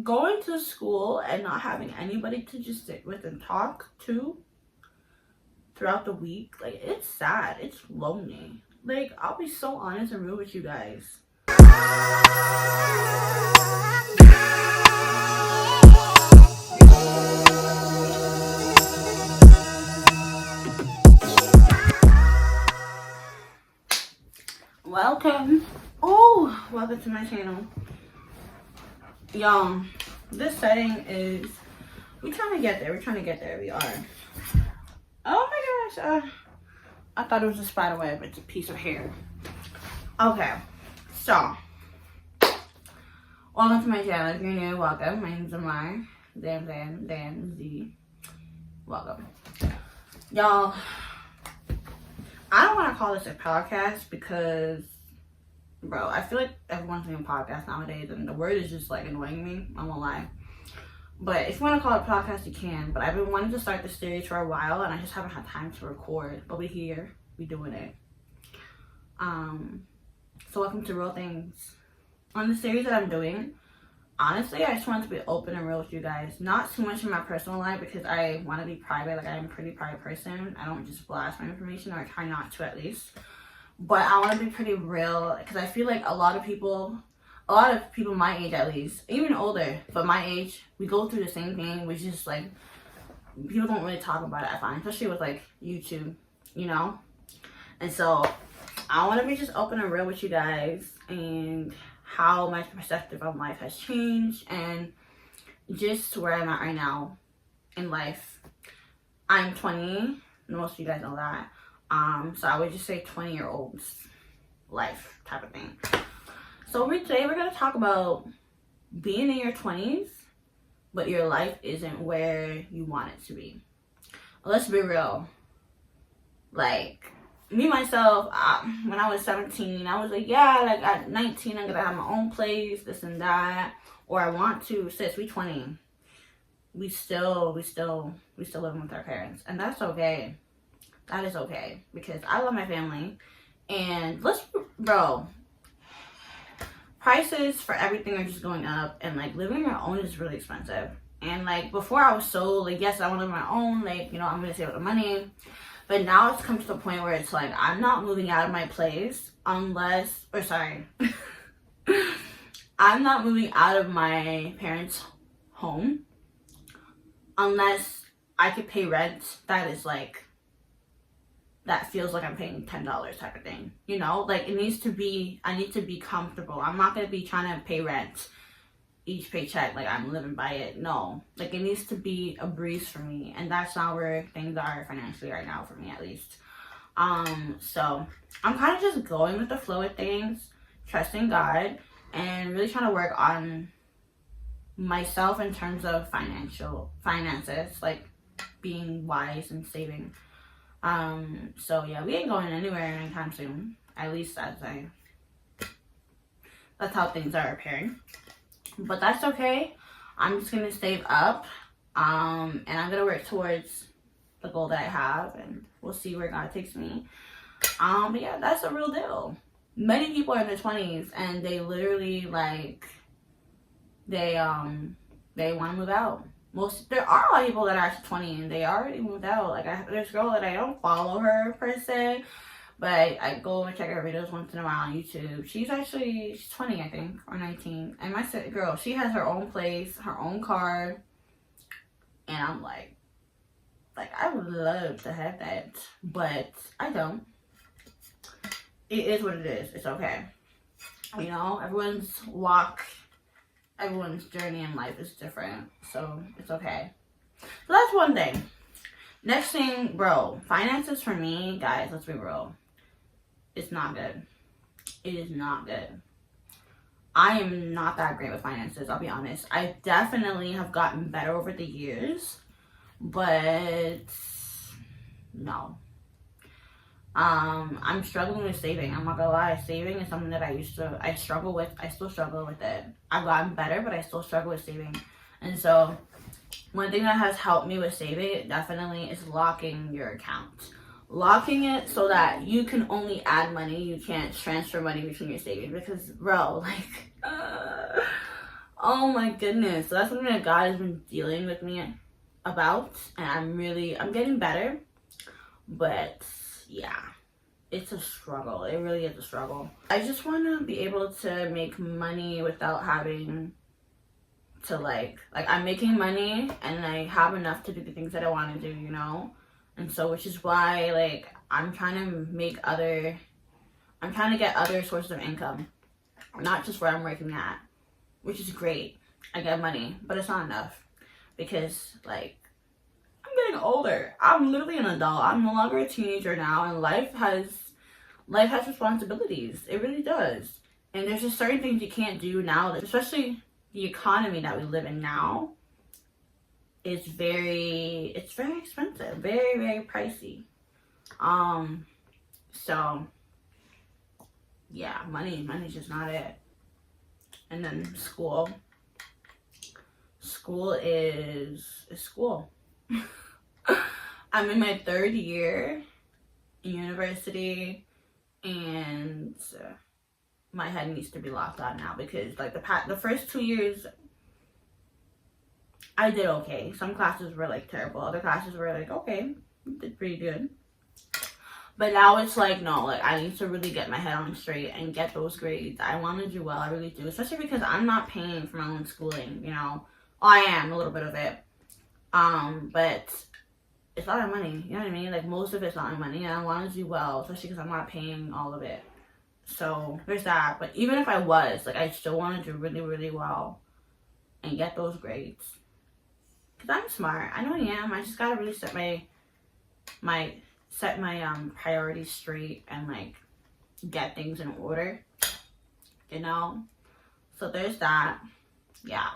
going to school and not having anybody to just sit with and talk to throughout the week, like, it's sad. It's lonely. Like, I'll be so honest and real with you guys. Welcome to my channel. Y'all, this setting is, we're trying to get there. We are. Oh my gosh, I thought it was a spider web. It's a piece of hair. Okay, so welcome to my channel. If you're new, welcome. My name's Amar. Dan Z. Welcome. Y'all, I don't want to call this a podcast because, bro, I feel like everyone's doing podcasts nowadays and the word is just like annoying me. I won't lie. But if you want to call it a podcast, you can. But I've been wanting to start this series for a while and I just haven't had time to record. But we're here. We're doing it. So welcome to REALthingz. On the series that I'm doing, honestly, I just want to be open and real with you guys. Not too much in my personal life because I want to be private. Like, I'm a pretty private person. I don't just blast my information, or I try not to at least. But I want to be pretty real because I feel like a lot of people my age at least, even older, but my age, we go through the same thing, which is like, people don't really talk about it, I find, especially with like YouTube, you know? And so I want to be just open and real with you guys and how my perspective of life has changed and just where I'm at right now in life. I'm 20, most of you guys know that. So I would just say 20-year-olds life type of thing. So today we're going to talk about being in your 20s, but your life isn't where you want it to be. Let's be real. Like, me, myself, when I was 17, I was like, yeah, like at 19, I'm going to have my own place, this and that. Or I want to. Sis, we 20. We still living with our parents. And that's okay. That is okay. Because I love my family. And bro, prices for everything are just going up, and like living on your own is really expensive. And like before I was so like, yes, I want to live on my own, like, you know, I'm gonna save up the money. But now it's come to the point where it's like, I'm not moving out of my place I'm not moving out of my parents' home unless I could pay rent that feels like I'm paying $10 type of thing, you know? Like, I need to be comfortable. I'm not going to be trying to pay rent each paycheck like I'm living by it. No. Like, it needs to be a breeze for me, and that's not where things are financially right now for me, at least. So I'm kind of just going with the flow of things, trusting God, and really trying to work on myself in terms of finances, like being wise and saving. So yeah, we ain't going anywhere anytime soon. At least that's how things are appearing. But that's okay. I'm just gonna save up. And I'm gonna work towards the goal that I have, and we'll see where God takes me. But yeah, that's the real deal. Many people are in their 20s and they literally like they want to move out. There are a lot of people that are actually 20 and they already moved out. Like, there's a girl that I don't follow her per se, but I go and check her videos once in a while on YouTube. She's 20, I think, or 19. And my girl, she has her own place, her own car, and I'm like I would love to have that, but I don't. It is what it is. It's okay. You know, everyone's journey in life is different, so it's okay. So that's one thing. Next thing, bro, finances for me, guys, let's be real, it's not good. It is not good. I am not that great with finances, I'll be honest. I definitely have gotten better over the years, but no. I'm struggling with saving. I'm not gonna lie. Saving is something that I struggle with. I still struggle with it. I've gotten better, but I still struggle with saving. And so one thing that has helped me with saving definitely is locking your account. Locking it so that you can only add money. You can't transfer money between your savings, because bro, like, Oh my goodness. So that's something that God has been dealing with me about, and I'm getting better. But yeah, it's a struggle. It really is a struggle. I just want to be able to make money without having to like I'm making money and I have enough to do the things that I want to do, you know? And so, which is why like I'm trying to get other sources of income, not just where I'm working at, which is great. I get money, but it's not enough because like I'm getting older. I'm literally an adult. I'm no longer a teenager now, and life has responsibilities. It really does. And there's just certain things you can't do now, especially the economy that we live in now is very expensive, very, very pricey. So yeah, money's just not it. And then school is school. I'm in my 3rd year in university, and my head needs to be locked out now because like the first 2 years I did okay. Some classes were like terrible, other classes were like okay, did pretty good. But now it's like, no, like I need to really get my head on straight and get those grades. I want to do well, I really do, especially because I'm not paying for my own schooling, you know. I am a little bit of it, but it's not my money, you know what I mean? Like most of it's not my money, and I want to do well, especially because I'm not paying all of it. So there's that. But even if I was, like I still want to do really, really well and get those grades. Because I'm smart. I know I am. I just gotta really set my priorities straight and like get things in order. You know? So there's that. Yeah.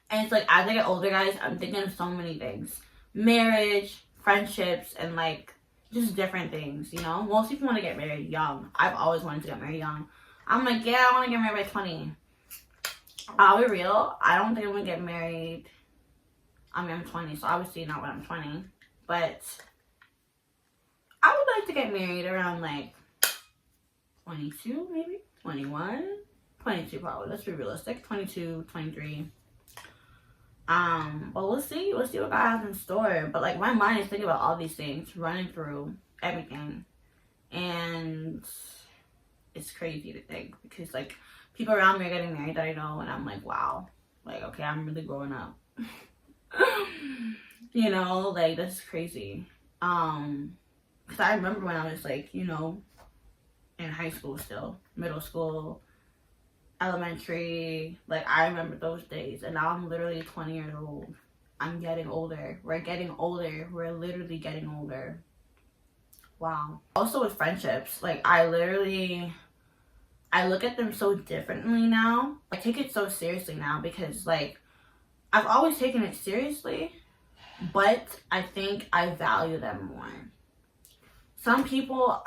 And it's like as I get older, guys, I'm thinking of so many things. Marriage, friendships, and like just different things, you know? Most people want to get married young. I've always wanted to get married young. I'm like, yeah, I want to get married by 20. I'll be real. I don't think I'm going to get married. I mean, I'm 20, so obviously not when I'm 20. But I would like to get married around like 22, maybe? 21? 22 probably. Let's be realistic. 22, 23. But we'll see what God has in store. But like my mind is thinking about all these things, running through everything, and it's crazy to think because like people around me are getting married that I know, and I'm like, wow, like okay, I'm really growing up. You know, like that's crazy. Because I remember when I was like, you know, in high school still, middle school, elementary, like I remember those days, and now I'm literally 20 years old. I'm getting older. We're getting older. We're literally getting older. Wow. Also with friendships, like I look at them so differently now. I take it so seriously now because like I've always taken it seriously, but I think I value them more. Some people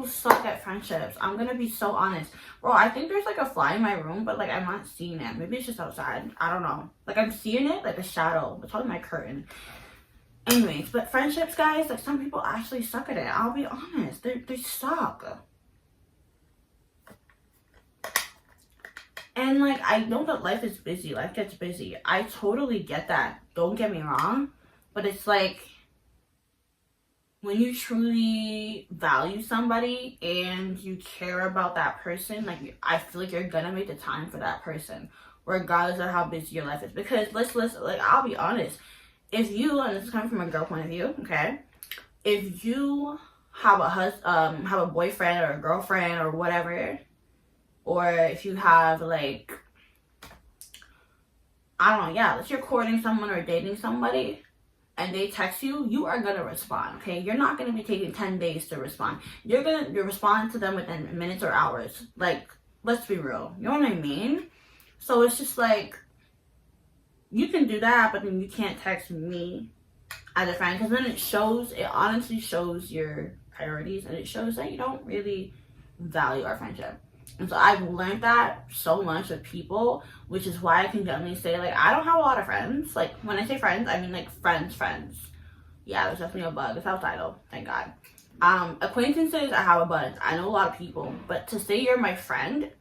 suck at friendships. I'm gonna be so honest. Bro, I think there's like a fly in my room, but like I'm not seeing it. Maybe it's just outside. I don't know. Like I'm seeing it like a shadow. It's probably my curtain. Anyways, but friendships, guys, like some people actually suck at it. I'll be honest. They suck. And like I know that life is busy. Life gets busy. I totally get that. Don't get me wrong. But it's like when you truly value somebody and you care about that person, like I feel like you're gonna make the time for that person, regardless of how busy your life is. Because let's like I'll be honest, if you, and this is coming from a girl point of view, okay, if you have a boyfriend or a girlfriend or whatever, or if you have like I don't know, yeah, if you're courting someone or dating somebody, and they text you, you are gonna respond, okay? You're not gonna be taking 10 days to respond. You're gonna respond to them within minutes or hours. Like, let's be real. You know what I mean? So it's just like, you can do that, but then you can't text me as a friend, because then it honestly shows your priorities, and it shows that you don't really value our friendship. And so I've learned that so much with people, which is why I can generally say, like, I don't have a lot of friends. Like, when I say friends, I mean, like, friends. Yeah, there's definitely a bug. It's outside, though. Thank God. Acquaintances, I have a bunch. I know a lot of people. But to say you're my friend,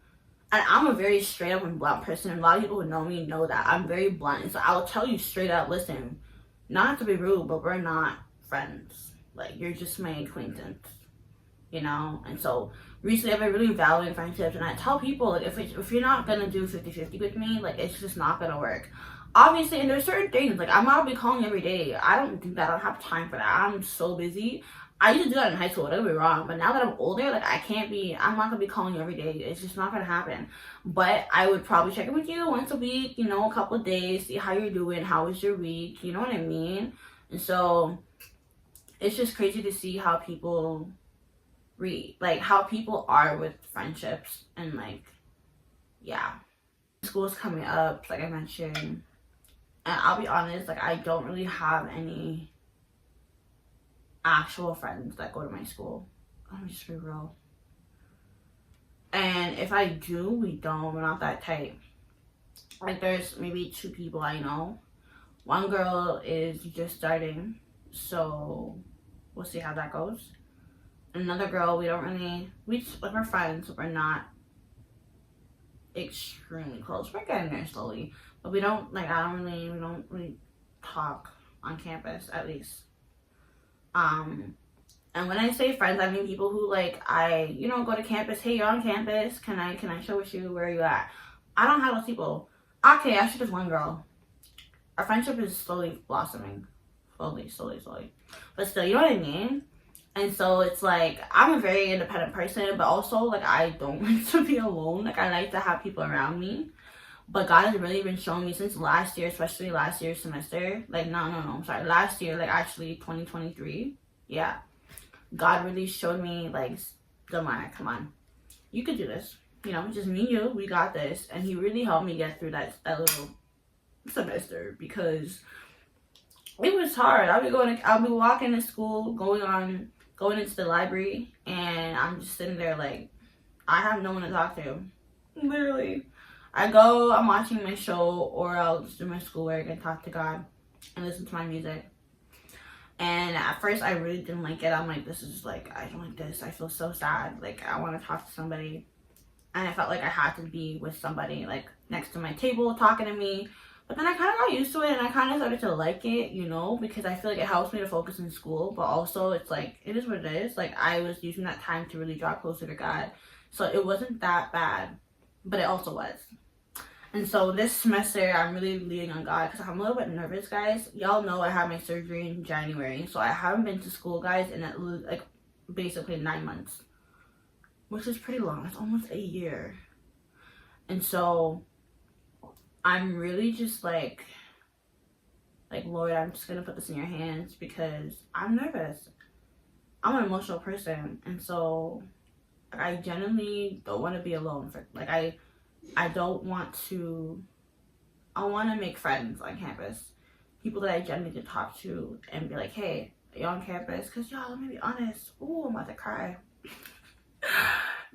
And I'm a very straight up and blunt person. And a lot of people who know me know that I'm very blunt. And so I will tell you straight up, listen, not to be rude, but we're not friends. Like, you're just my acquaintance, you know? And so recently I've been really valuing friendships, and I tell people, like, if you're not gonna do 50-50 with me, like, it's just not gonna work. Obviously, and there's certain things, like, I'm not gonna be calling every day. I don't do that. I don't have time for that. I'm so busy. I used to do that in high school, don't get me wrong, but now that I'm older, like, I'm not gonna be calling you every day. It's just not gonna happen. But I would probably check in with you once a week, you know, a couple of days, see how you're doing, how was your week, you know what I mean? And so it's just crazy to see how people how people are with friendships, and like, yeah. School's coming up, like I mentioned, and I'll be honest, like, I don't really have any actual friends that go to my school. I'm just be real. And if I do, we're not that tight. Like, there's maybe 2 people I know. One girl is just starting, so we'll see how that goes. Another girl, we're friends, we're not extremely close. We're getting there slowly, but we don't really talk on campus, at least. And when I say friends, I mean people who, like, I, go to campus. Hey, you're on campus. Can I show you where you at? I don't have those people. Okay, actually, there's one girl. Our friendship is slowly blossoming. Slowly. But still, you know what I mean? And so it's like, I'm a very independent person, but also, like, I don't like to be alone. Like, I like to have people around me. But God has really been showing me since last year, especially last year's semester. Like, no, I'm sorry. Last year, like, actually 2023. Yeah. God really showed me, like, Delmar, come on. You could do this. Just me and you, we got this. And he really helped me get through that little semester, because it was hard. I'll be walking to school, going into the library, and I'm just sitting there like, I have no one to talk to. Literally. I'm watching my show, or I'll just do my schoolwork and talk to God and listen to my music. And at first I really didn't like it. I'm like, this is like, I don't like this. I feel so sad. Like, I want to talk to somebody. And I felt like I had to be with somebody, like, next to my table talking to me. But then I kind of got used to it, and I kind of started to like it, because I feel like it helps me to focus in school. But also, it's like, it is what it is. Like, I was using that time to really draw closer to God. So it wasn't that bad, but it also was. And so this semester, I'm really leaning on God, because I'm a little bit nervous, guys. Y'all know I had my surgery in January. So I haven't been to school, guys, in like basically 9 months. Which is pretty long. It's almost a year. And so I'm really just like, Lord, I'm just going to put this in your hands, because I'm nervous. I'm an emotional person. And so I genuinely don't want to be alone. I don't want to, I want to make friends on campus. People that I genuinely can talk to and be like, hey, are you on campus? Because, y'all, let me be honest. Ooh, I'm about to cry.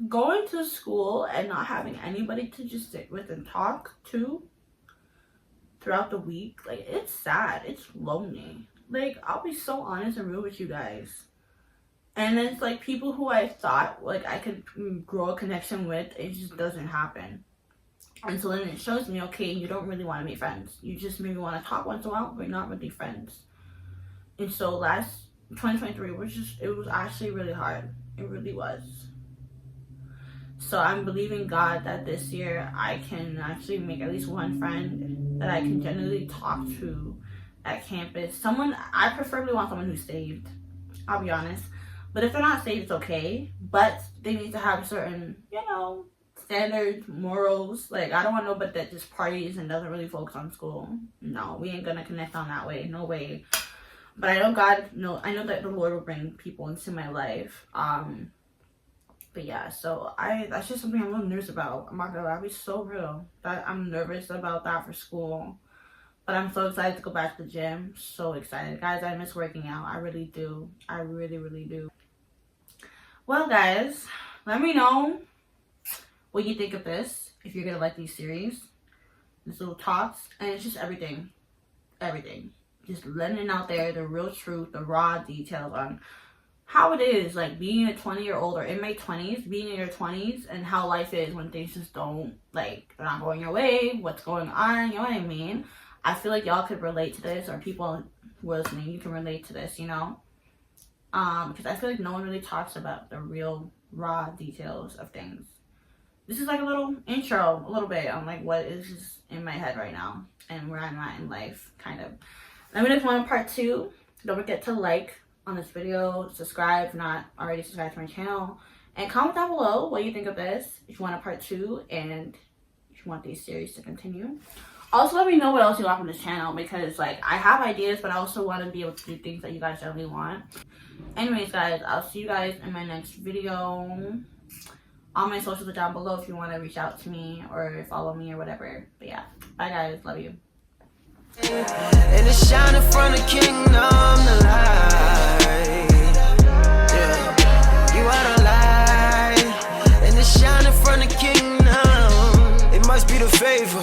Going to school and not having anybody to just sit with and talk to throughout the week, like, it's sad. It's lonely. Like, I'll be so honest and real with you guys. And it's like, people who I thought, like, I could grow a connection with, it just doesn't happen. And so then it shows me, okay, you don't really want to be friends. You just maybe want to talk once in a while, but you're not really friends. And so last 2023 it was actually really hard. It really was. So I'm believing God that this year I can actually make at least one friend that I can genuinely talk to at campus. I preferably want someone who's saved. I'll be honest. But if they're not saved, it's okay. But they need to have certain, standards, morals. Like, I don't want nobody that just parties and doesn't really focus on school. No, we ain't gonna connect on that way. No way. But I know that the Lord will bring people into my life. But yeah, so that's just something I'm a little nervous about. I'm not gonna lie, I'll be so real. That I'm nervous about that for school. But I'm so excited to go back to the gym. So excited. Guys, I miss working out. I really do. I really, really do. Well, guys, let me know what you think of this. If you're gonna like these series. These little talks. And it's just everything. Everything. Just letting it out there, the real truth, the raw details on how it is, like, being a 20-year-old or in my 20s, being in your 20s, and how life is when things just don't, like, they're not going your way, what's going on, you know what I mean? I feel like y'all could relate to this, or people listening, you can relate to this, you know? Because I feel like no one really talks about the real, raw details of things. This is like a little intro, a little bit on, like, what is just in my head right now, and where I'm at in life, kind of. Let me know if you want a part 2. Don't forget to like on this video, subscribe if not already subscribed to my channel, and comment down below what you think of this, if you want a part 2 and if you want these series to continue. Also, let me know what else you want from this channel, because like I have ideas, but I also want to be able to do things that you guys definitely want. Anyways guys, I'll see you guys in my next video. All my socials are down below if you want to reach out to me or follow me or whatever. But yeah, bye guys, love you. And it's shining from the kingdom, the light. Yeah, you are the light. And it's shining from the kingdom. It must be the favor